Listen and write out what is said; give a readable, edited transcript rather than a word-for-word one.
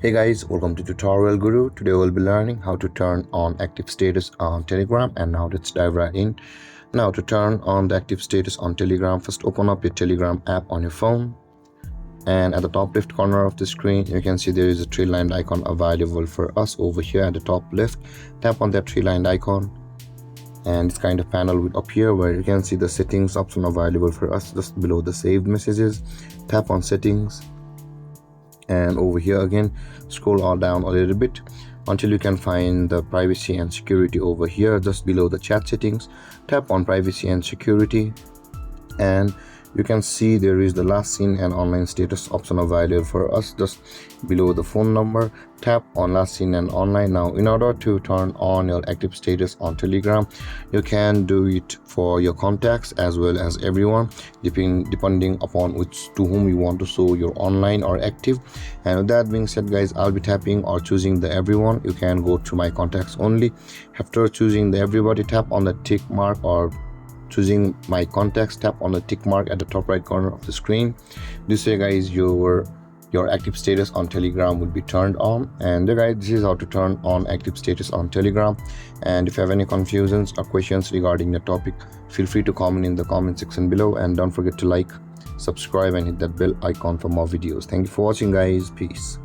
Hey guys, welcome to Tutorial Guru. Today we'll be learning how to turn on active status on Telegram, and now let's dive right in. Now to turn on the active status on Telegram, first open up your Telegram app on your phone, and at the top left corner of the screen you can see there is a three-lined icon available for us over here at the top left. Tap on that three-lined icon and this kind of panel will appear where you can see the settings option available for us just below the saved messages. Tap on settings, and over here again scroll all down a little bit until you can find the privacy and security over here just below the chat settings. Tap on privacy and security, and you can see there is the last seen and online status option available for us just below the phone number. Tap on last seen and online. Now in order to turn on your active status on Telegram, you can do it for your contacts as well as everyone, depending upon to whom you want to show your online or active. And with that being said guys, I'll be tapping or choosing the everyone. You can go to my contacts only. After choosing the everybody, tap on the tick mark, or choosing my contacts, tap on the tick mark at the top right corner of the screen. This way guys, your active status on Telegram will be turned on. And guys, this is how to turn on active status on Telegram. And if you have any confusions or questions regarding the topic, feel free to comment in the comment section below, and don't forget to like, subscribe and hit that bell icon for more videos. Thank you for watching guys. Peace.